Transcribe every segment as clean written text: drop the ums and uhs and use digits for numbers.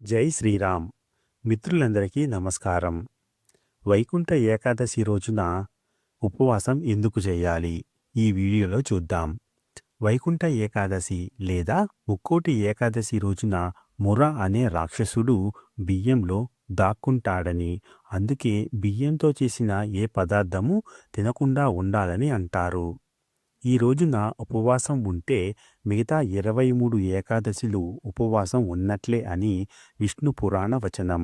జై శ్రీరామ్. మిత్రులందరికీ నమస్కారం. వైకుంఠ ఏకాదశి రోజున ఉపవాసం ఎందుకు చేయాలి? ఈ వీడియోలో చూద్దాం. వైకుంఠ ఏకాదశి లేదా ముక్కోటి ఏకాదశి రోజున ముర అనే రాక్షసుడు బియ్యంలో దాక్కుంటాడని, అందుకే బియ్యంతో చేసిన ఏ పదార్థము తినకుండా ఉండాలని అంటారు. ఈ రోజున ఉపవాసం ఉంటే మిగతా 23 ఏకాదశులు ఉపవాసం ఉన్నట్లే అని విష్ణు పురాణ వచనం.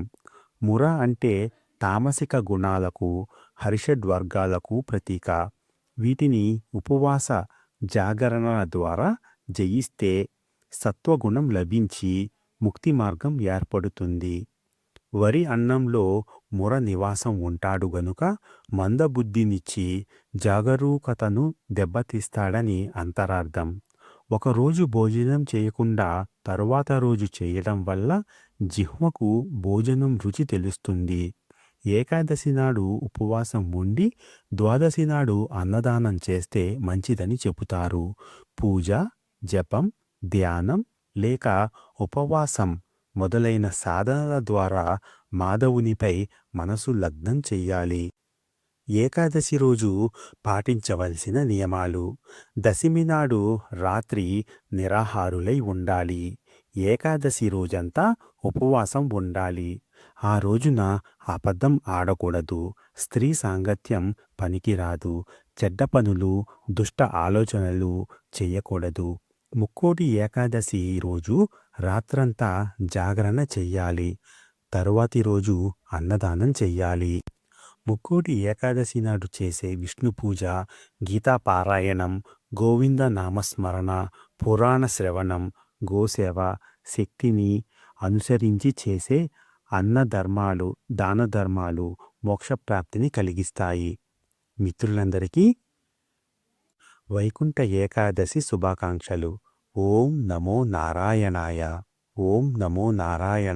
ముర అంటే తామసిక గుణాలకు, హరిషడ్వర్గాలకు ప్రతీక. వీటిని ఉపవాస జాగరణల ద్వారా జయిస్తే సత్వగుణం లభించి ముక్తి మార్గం ఏర్పడుతుంది. వరి అన్నంలో ముర నివాసం ఉంటాడు గనుక మందబుద్ధినిచ్చి జాగరూకతను దెబ్బతీస్తాడని అంతరార్థం. ఒకరోజు భోజనం చేయకుండా తరువాత రోజు చేయడం వల్ల జిహ్వకు భోజనం రుచి తెలుస్తుంది. ఏకాదశి నాడు ఉపవాసం ఉండి ద్వాదశి నాడు అన్నదానం చేస్తే మంచిదని చెబుతారు. పూజ, జపం, ధ్యానం లేక ఉపవాసం మొదలైన సాధనల ద్వారా మాధవునిపై మనసు లగ్నం చెయ్యాలి. ఏకాదశి రోజు పాటించవలసిన నియమాలు. దశమి నాడు రాత్రి నిరాహారులై ఉండాలి. ఏకాదశి రోజంతా ఉపవాసం ఉండాలి. ఆ రోజున అబద్ధం ఆడకూడదు. స్త్రీ సాంగత్యం పనికిరాదు. చెడ్డ పనులు, దుష్ట ఆలోచనలు చేయకూడదు. ముక్కోటి ఏకాదశి రోజు రాత్రంతా జాగరణ చెయ్యాలి. తరువాతి రోజు అన్నదానం చెయ్యాలి. ముక్కోటి ఏకాదశి నాడు చేసే విష్ణు పూజ, గీతా పారాయణం, గోవింద నామస్మరణ, పురాణ శ్రవణం, గోసేవ, శక్తిని అనుసరించి చేసే అన్నధర్మాలు, దాన ధర్మాలు మోక్షప్రాప్తిని కలిగిస్తాయి. మిత్రులందరికీ వైకుంఠ ఏకాదశి శుభాకాంక్షలు. ఓం నమో నారాయణాయ. ఓం నమో నారాయణ.